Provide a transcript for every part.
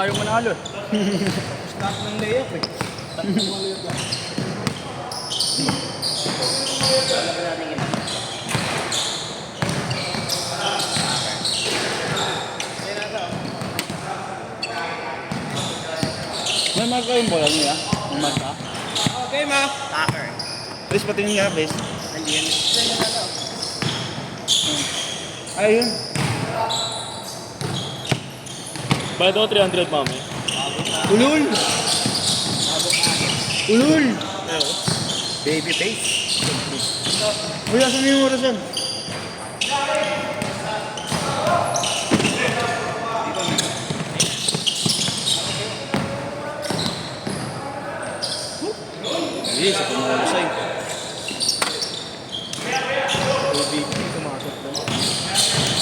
kayo manalo. Start ng layup eh. May marka yung bola niya? May marka? Okay, ma. Tucker. Please patingin nga, please. Nandiyan. Ayun. Bayad ako 300, mami. Ulul! Ulul! Baby face. Uy, asan yung orasan? Hindi, sa pumurasay. Baby face. Tumasok na.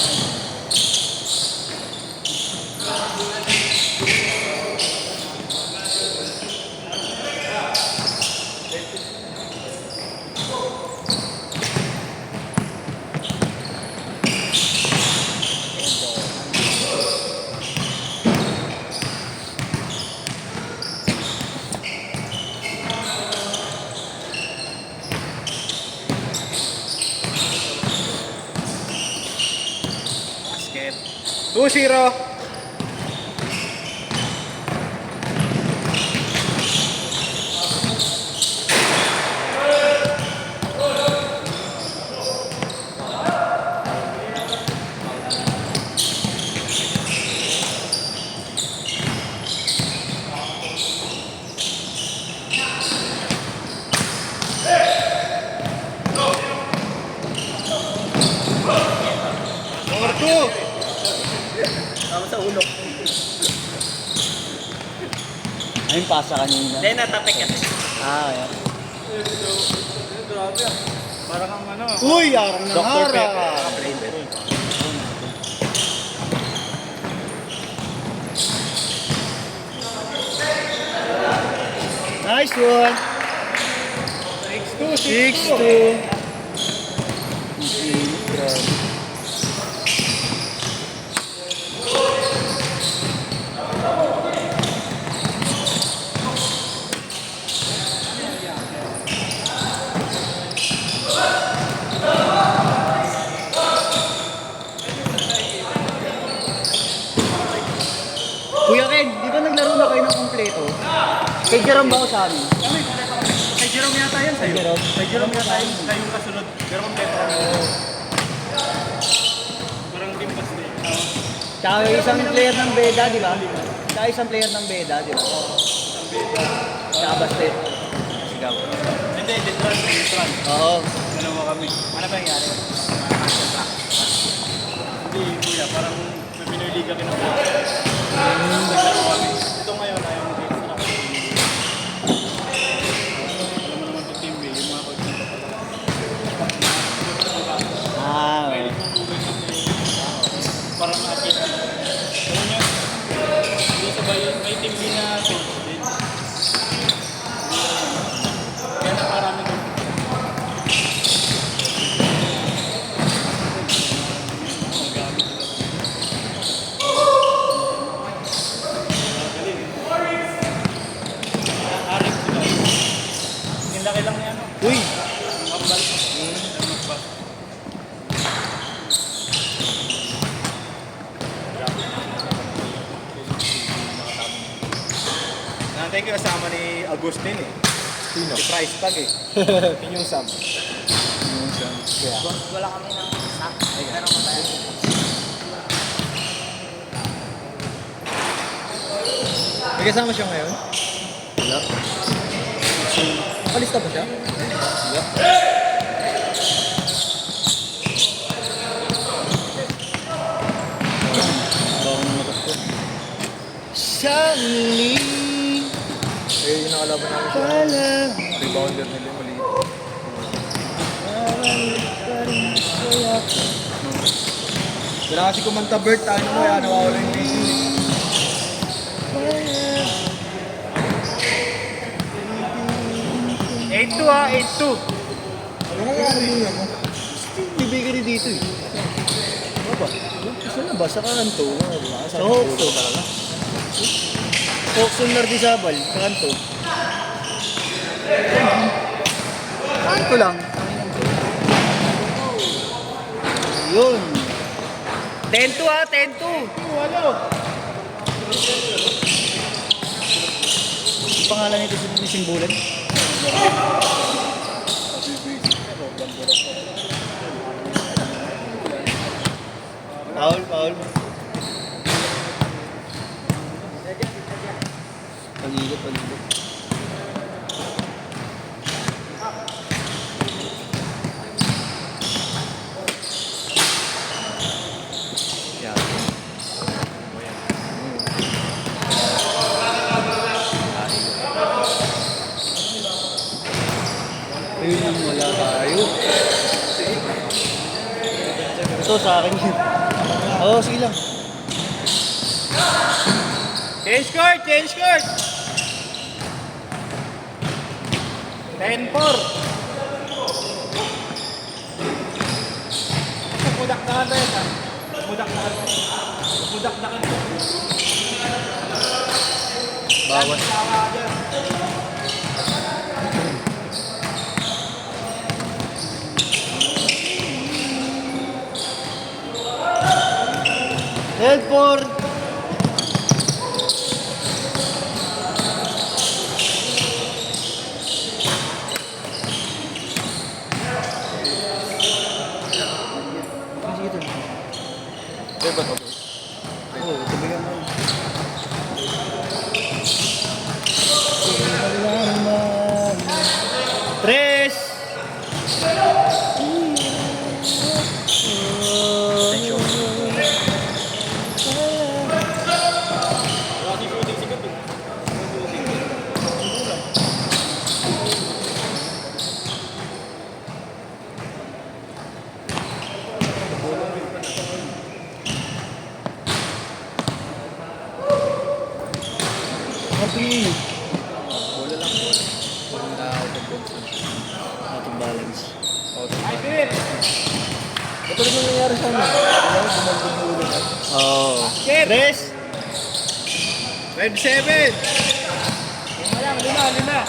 Basket. 2-0. Number 2. Tama sa ulo. Ayun, pasa kanina. Hindi, natapik kasi. Ayan. Grabe ah. Parang ang ano. Uy, arang ng Dr. Pepper. hara. Nice one. 6-2. 6-2. Kuya Ken, di ba naglaro na kayo ng kompleto? Kay Jerome ba ako sa amin? Kay Jerome yata yan sa'yo. Jerome? Kay Jerome yata yun. Kayo kasunod. Pero kompleto kami. Parang team pass na yun. Tsaka yung isang player ng Beda, di ba? Tsaka isang player ng Beda, di ba? Tsaka Bastet. Sigaw. Hindi, Detran. Oo. Dalawa kami. Ano ba nangyari? Hindi, kuya. Parang Pinoy Liga kinabuha. Naglaro kami. Ito ngayon, ayaw mo dito na kami. Alam mo naman ito team B, yung mga coach nito pala. Ah, Pwede kong bugay kasi parang ma-akit. Alam niyo, hindi sabay yun. May team B na coach din. Kaya naparami doon. Arik sila. Yung laki lang niya, no? uy! Kambal. Magpas. Nantay ko kasama ni Agustin eh. Sino? Si Price Tag eh. Yun yung sub. Wala kami ng snack. Pero mataya. May kasama siya ngayon? Wala. Nakalista ba siya? Wala. Shangli. Eh, yung nakalaban namin siya. Wala. Rebounder nila yung maliit. Wala kasi kumanta Bert, ano mo yan, nawawala yung basic. 8-2 ha, 8-2. Ano nga yung halimuya mo? Bibigyan ni dito eh. Ano ba? Gusto na ba? Sa kanto. Sa hook. talaga. Foxon Lardizabal, kanto. Kanto lang. Yun. 10-2 ha, 10-2. Walo. Ang pangalan nito si Simbulan? Paul. Pag-igot. Ayun lang, wala tayo. Ito sa akin yun. Oo, sige lang. Change court. 10-4. Budak-dakan na yan, ha? Budak-dakan. Bawas. Tawa dyan. Helpor! Di ba ito? Oo, tabigan mo. Tres! Happy! Bola lang. Bola out of box. Out of balance. Ay, Bill! Ito rin yung nangyari sa amin. Bumagod na ulo na. Oo. Tres! Red 7! Lima.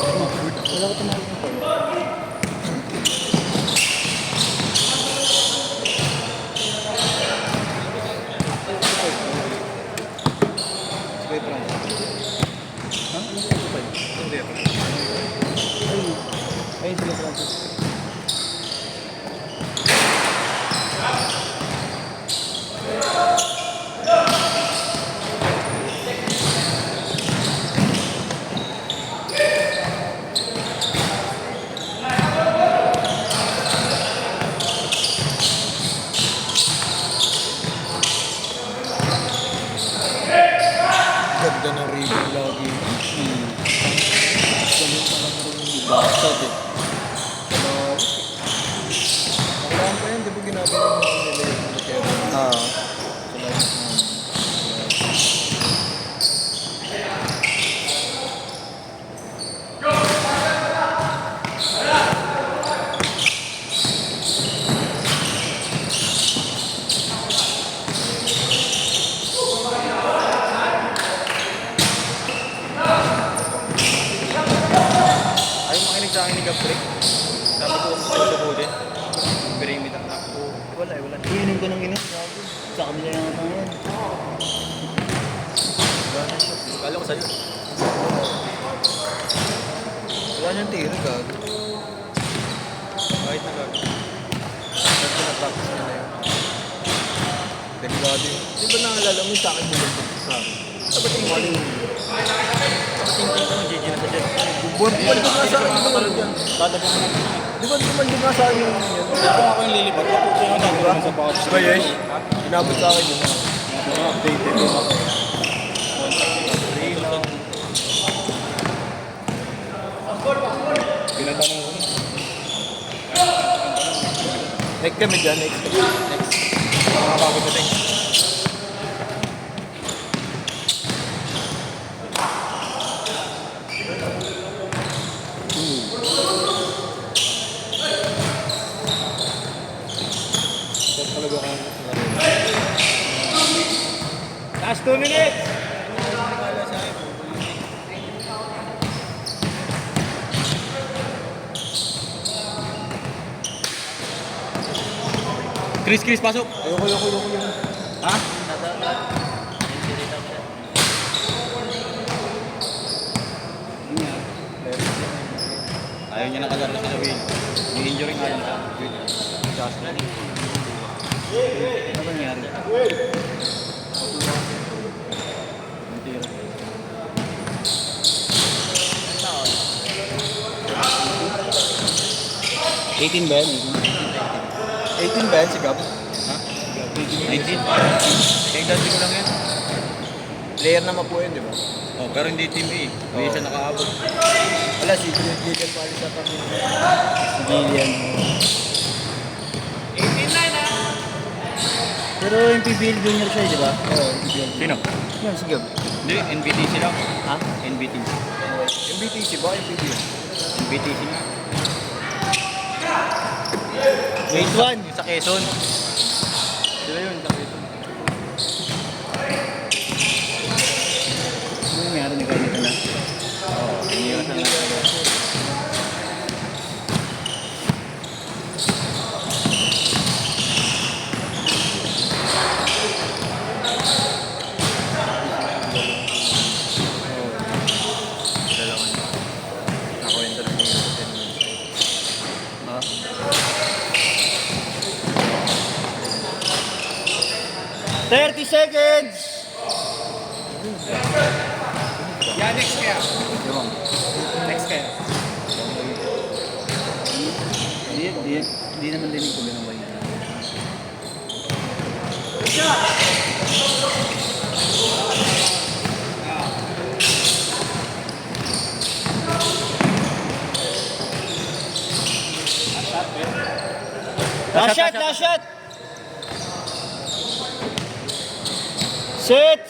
Ayan, wala ko tumawag ng call. Sige, Frank. Ha? Ano sa ito pa? Hindi. Ayun sila Francis. Ganda ng rebound lagi. Backsat eh. Kailangan pa yan, di ba ginagawa mo nila yung Kevin? Ah. Ayaw makinig sa akin ni Gapre. Sabi ko, ayaw sa bude. Grimit ang takbo. Wala. Iinom ko ng ina. Sa kabila yung mga yan. Kala ko sa'yo. Wala niyang tira, gago. Kahit na gago. Kahit na practice na yun. Delikado yun. Di ba naalala mo sa akin bumabot sa akin? Dapat yung mali mo. Dapat yung tingin mo, GG na sa dyan. Buwan ko nga sa akin naman yan. Dadagan mo. Di ba naman di nga sa akin yung yun? Ito ako yung lilipat. Ako siya yung dadagan sa pouch. Di ba Yesh? Inabot sa akin yun. Mga updated yun. Pinatanong ko. Next kami dyan, next. Mga bago dating. Last 2 minutes! Chris, pasok. Ayoko. Ha? Ayaw niya nakalaro sa Will. May injury nga lang siya. Justin. Ano ba nangyari? Mentira. $18 ba yan? 18 ba yan si Gab? Ha? 19? Kaya dati ko lang yan. Player naman po yun, di ba? Oh, pero hindi team A. Hindi siya nakaabot. Wala, si Gillian pa rin sa pamilya. Si Gillian. 18-9 ha! Pero yung PBL Junior siya, di ba? Oo, PBL. Sino? Yan, si Gab. Hindi, NBTC lang. Ha? NBTC. Yung BTC ba? Yung PBL? NBTC nga. Grade 1. Yung sa Quezon. Sila yun, sa Quezon. Ano nangyari ni ganito na? Oo, tinira sa lang. Dalawa na. Nakuwento na niya sa 10 minutes. Ha? $30 seconds! Yeah, next kaya. Next kaya. Hindi naman dinig ko ganun ba yun? Last shot! Set!